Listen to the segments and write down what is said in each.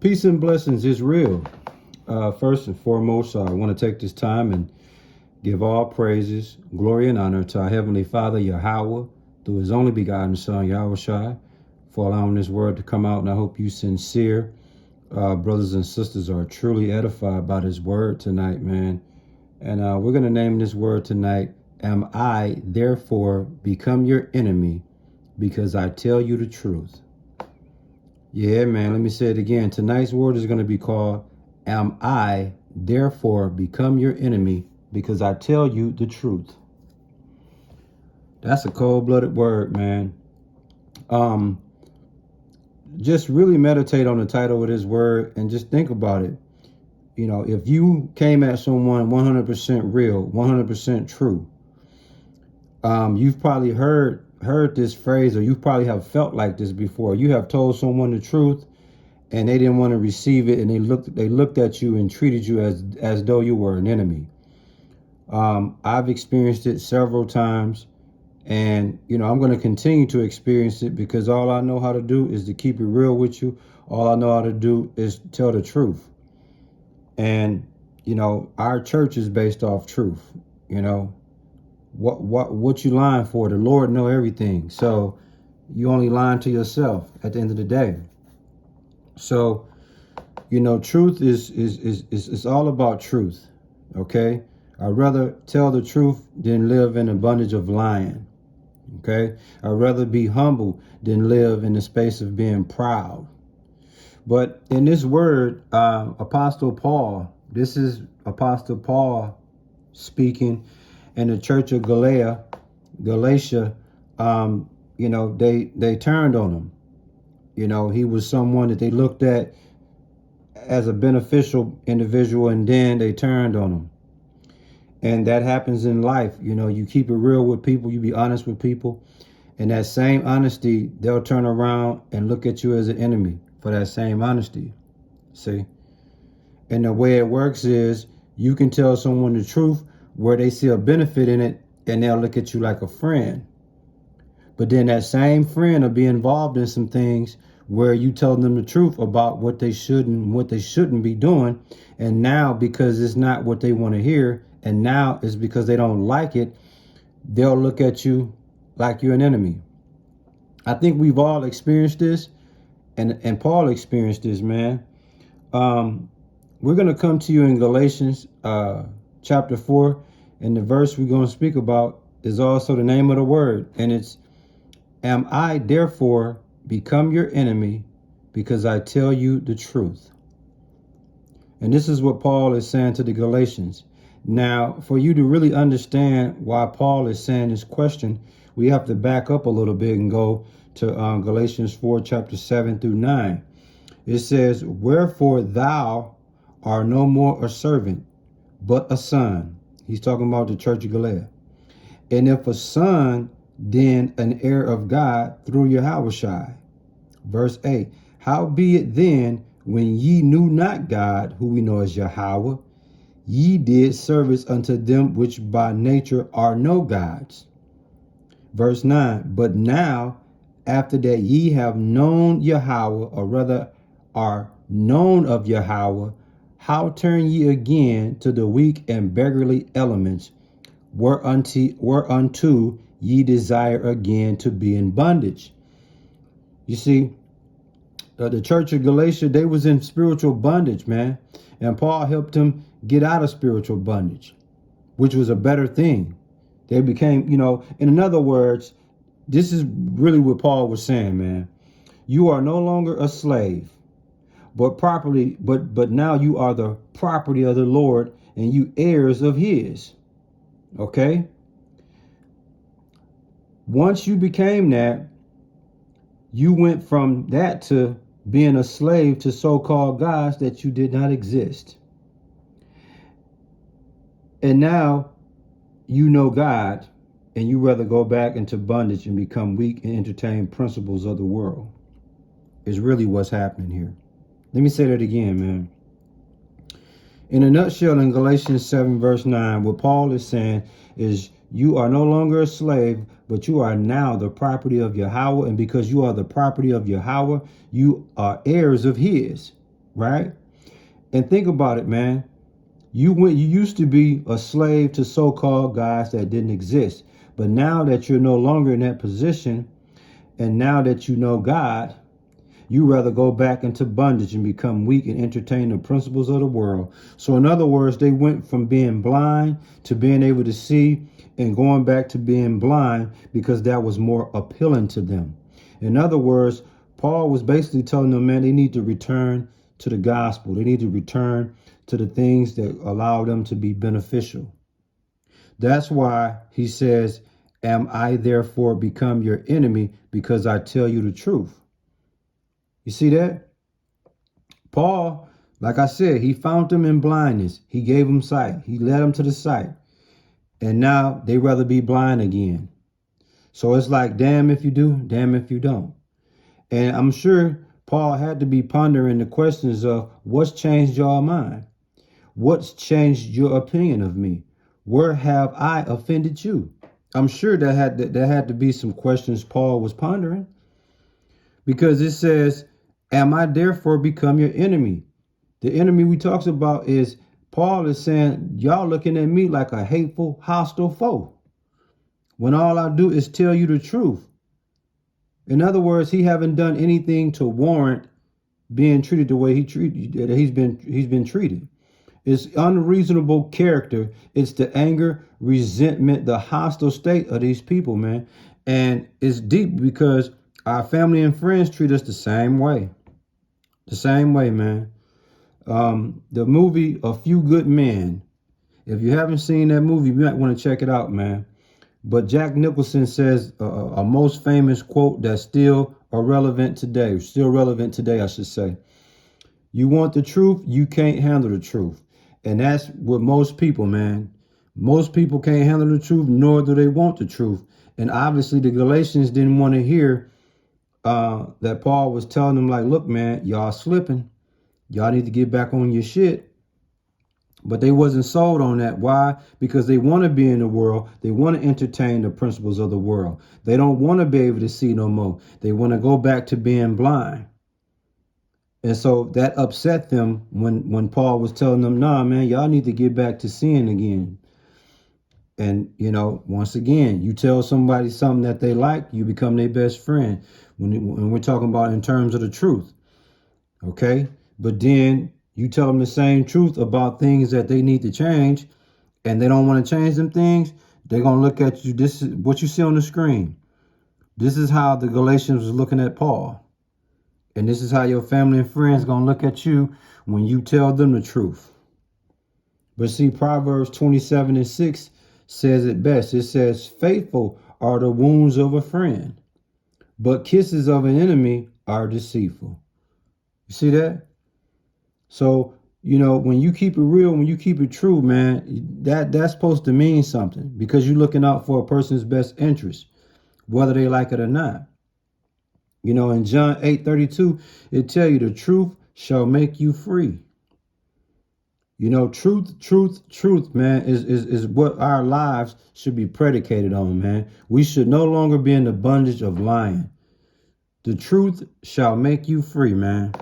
Peace and blessings is real. First and foremost, I want to take this time and give all praises, glory, and honor to our Heavenly Father, Yahweh, through His only begotten Son, Yahushua, for allowing this word to come out. And I hope you sincere brothers and sisters are truly edified by this word tonight, man. And we're going to name this word tonight, Am I Therefore Become Your Enemy Because I Tell You the Truth? Yeah, man, let me say it again. Tonight's word is going to be called, Am I Therefore Become Your Enemy Because I Tell You the Truth? That's a cold-blooded word, man. Just really meditate on the title of this word and just think about it. You know, if you came at someone 100% real, 100% true, you've probably heard this phrase, or you probably have felt like this before. You have told someone the truth and they didn't want to receive it, and they looked at you and treated you as though you were an enemy. I've experienced it several times, and I'm going to continue to experience it because all I know how to do is to keep it real with you. All I know how to do is tell the truth. And our church is based off truth. What you lying for? The Lord know everything. So you only lying to yourself at the end of the day. So, truth is all about truth. Okay. I'd rather tell the truth than live in a bondage of lying. Okay. I'd rather be humble than live in the space of being proud. But in this word, Apostle Paul, this is Apostle Paul speaking. And the church of Galatia, they turned on him. He was someone that they looked at as a beneficial individual, and then they turned on him. And that happens in life. You keep it real with people, you be honest with people, and that same honesty, they'll turn around and look at you as an enemy for that same honesty. See? And the way it works is you can tell someone the truth where they see a benefit in it, and they'll look at you like a friend. But then that same friend will be involved in some things where you tell them the truth about what they should and what they shouldn't be doing. And now, because it's not what they want to hear, and now it's because they don't like it, they'll look at you like you're an enemy. I think we've all experienced this, and Paul experienced this, man. We're going to come to you in Galatians chapter 4, and the verse we're going to speak about is also the name of the word, and it's, Am I therefore become your enemy because I tell you the truth? And this is what Paul is saying to the Galatians. Now, for you to really understand why Paul is saying this question, we have to back up a little bit and go to Galatians 4, chapter 7 through 9. It says, Wherefore thou art no more a servant, but a son. He's talking about the church of Galatia. And if a son, then an heir of God through Yahushua. Verse 8. Howbeit then, when ye knew not God, who we know as Yahweh, ye did service unto them which by nature are no gods. Verse 9. But now, after that ye have known Yahweh, or rather are known of Yahweh, how turn ye again to the weak and beggarly elements, whereunto ye desire again to be in bondage? You see, the church of Galatia, they was in spiritual bondage, man. And Paul helped them get out of spiritual bondage, which was a better thing. They became, in other words, this is really what Paul was saying, man. You are no longer a slave, but now you are the property of the Lord, and you heirs of his. Okay? Once you became that, you went from that to being a slave to so-called gods that you did not exist. And now you know God, and you rather go back into bondage and become weak and entertain principles of the world. Is really what's happening here. Let me say that again, man. In a nutshell, in Galatians 7, verse 9, what Paul is saying is you are no longer a slave, but you are now the property of Yahweh. And because you are the property of Yahweh, you are heirs of his. right? And think about it, man. You used to be a slave to so-called guys that didn't exist. But now that you're no longer in that position, and now that you know God, you rather go back into bondage and become weak and entertain the principles of the world. So in other words, they went from being blind to being able to see, and going back to being blind because that was more appealing to them. In other words, Paul was basically telling them, man, they need to return to the gospel. They need to return to the things that allow them to be beneficial. That's why he says, am I therefore become your enemy because I tell you the truth? You see that? Paul, like I said, he found them in blindness. He gave them sight. He led them to the sight. And now they rather be blind again. So it's like, damn if you do, damn if you don't. And I'm sure Paul had to be pondering the questions of what's changed your mind? What's changed your opinion of me? Where have I offended you? I'm sure there had to be some questions Paul was pondering, because it says, am I therefore become your enemy? The enemy we talks about is, Paul is saying, y'all looking at me like a hateful, hostile foe, when all I do is tell you the truth. In other words, he haven't done anything to warrant being treated the way he's been treated. It's unreasonable character. It's the anger, resentment, the hostile state of these people, man. And it's deep because our family and friends treat us the same way. The same way, man. The movie A Few Good Men. If you haven't seen that movie, you might want to check it out, man. But Jack Nicholson says a most famous quote that's still relevant today. Still relevant today, I should say. You want the truth, you can't handle the truth. And that's what most people, man. Most people can't handle the truth, nor do they want the truth. And obviously the Galatians didn't want to hear that Paul was telling them, like, look, man, y'all slipping. Y'all need to get back on your shit. But they wasn't sold on that. Why? Because they want to be in the world. They want to entertain the principles of the world. They don't want to be able to see no more. They want to go back to being blind. And so that upset them when Paul was telling them, nah, man, y'all need to get back to seeing again. And, you know, once again, you tell somebody something that they like, you become their best friend. When we're talking about in terms of the truth. Okay? But then you tell them the same truth about things that they need to change, and they don't want to change them things. They're going to look at you. This is what you see on the screen. This is how the Galatians was looking at Paul. And this is how your family and friends going to look at you when you tell them the truth. But see, Proverbs 27:6 says it best. It says, faithful are the wounds of a friend, but kisses of an enemy are deceitful. You see that? So, you know, when you keep it real, when you keep it true, man, that's supposed to mean something, because you're looking out for a person's best interest, whether they like it or not. You know, in John 8:32, it tell you the truth shall make you free. You know, truth, man, is what our lives should be predicated on, man. We should no longer be in the bondage of lying. The truth shall make you free, man.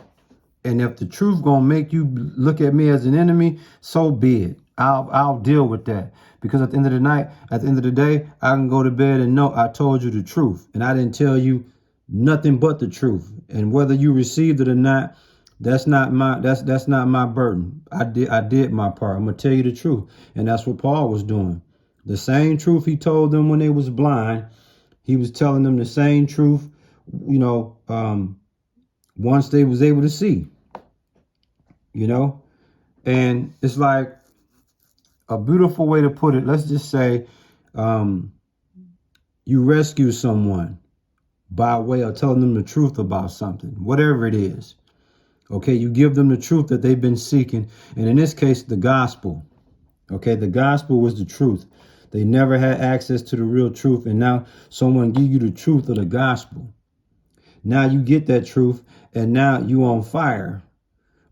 And if the truth gonna make you look at me as an enemy, so be it. I'll deal with that. Because at the end of the night, at the end of the day, I can go to bed and know I told you the truth. And I didn't tell you nothing but the truth. And whether you received it or not, that's not my burden. I did my part. I'm gonna tell you the truth. And that's what Paul was doing. The same truth he told them when they was blind, he was telling them the same truth, you know, once they was able to see, you know. And it's like a beautiful way to put it. Let's just say you rescue someone by way of telling them the truth about something, whatever it is. Okay, you give them the truth that they've been seeking. And in this case, the gospel. Okay, the gospel was the truth. They never had access to the real truth. And now someone give you the truth of the gospel. Now you get that truth, and now you on fire.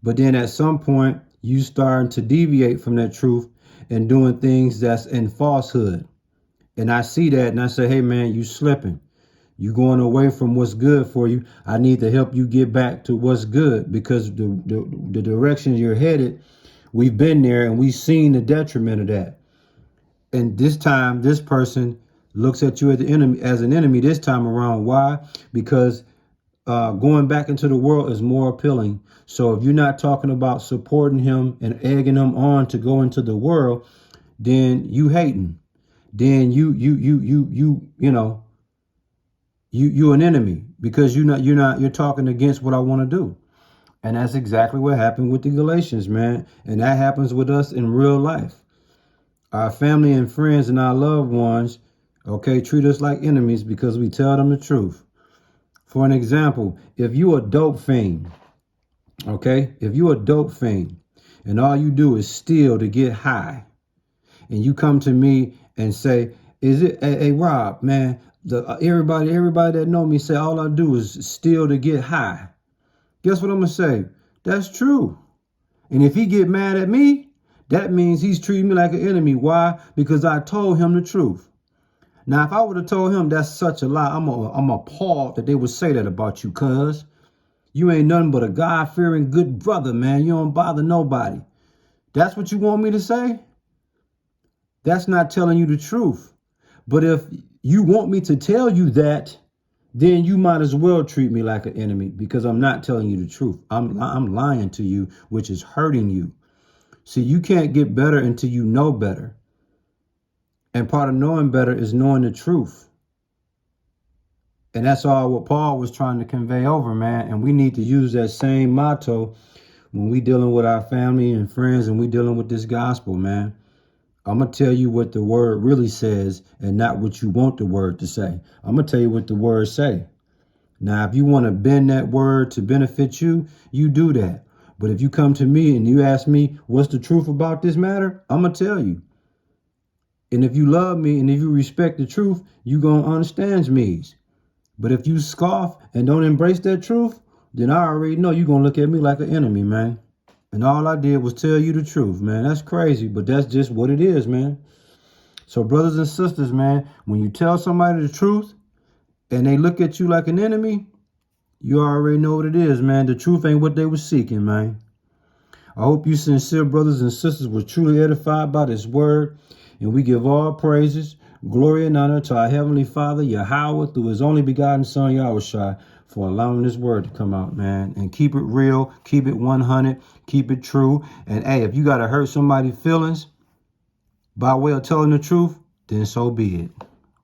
But then at some point, you starting to deviate from that truth and doing things that's in falsehood. And I see that and I say, hey, man, you slipping. You going away from what's good for you. I need to help you get back to what's good, because the direction you're headed, we've been there and we've seen the detriment of that. And this time, this person looks at you as an enemy this time around. Why? Because going back into the world is more appealing. So if you're not talking about supporting him and egging him on to go into the world, then you hating. Then you're an enemy, because you're talking against what I want to do. And that's exactly what happened with the Galatians, man. And that happens with us in real life. Our family and friends and our loved ones, okay, treat us like enemies because we tell them the truth. For an example, if you a dope fiend, okay, if you a dope fiend and all you do is steal to get high, and you come to me and say, is it, hey Rob, man, everybody that know me say all I do is steal to get high. Guess what I'm gonna say? That's true. And if he get mad at me, that means he's treating me like an enemy. Why? Because I told him the truth. Now, if I would have told him that's such a lie, I'm appalled that they would say that about you, cuz you ain't nothing but a God-fearing good brother, man. You don't bother nobody. That's what you want me to say? That's not telling you the truth. But if you want me to tell you that, then you might as well treat me like an enemy, because I'm not telling you the truth. I'm lying to you, which is hurting you. See, you can't get better until you know better. And part of knowing better is knowing the truth. And that's all what Paul was trying to convey over, man. And we need to use that same motto when we dealing with our family and friends and we dealing with this gospel, man. I'm going to tell you what the word really says and not what you want the word to say. I'm going to tell you what the word say. Now, if you want to bend that word to benefit you, you do that. But if you come to me and you ask me, what's the truth about this matter? I'm going to tell you. And if you love me and if you respect the truth, you're going to understand me. But if you scoff and don't embrace that truth, then I already know you're going to look at me like an enemy, man. And all I did was tell you the truth, man. That's crazy, but that's just what it is, man. So brothers and sisters, man, when you tell somebody the truth and they look at you like an enemy, you already know what it is, man. The truth ain't what they were seeking, man. I hope you sincere brothers and sisters were truly edified by this word. And we give all praises, glory, and honor to our Heavenly Father, Yahweh, through his only begotten Son, Yahushua, for allowing this word to come out, man. And keep it real, keep it 100, keep it true. And hey, if you got to hurt somebody's feelings by way of telling the truth, then so be it.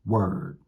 Word.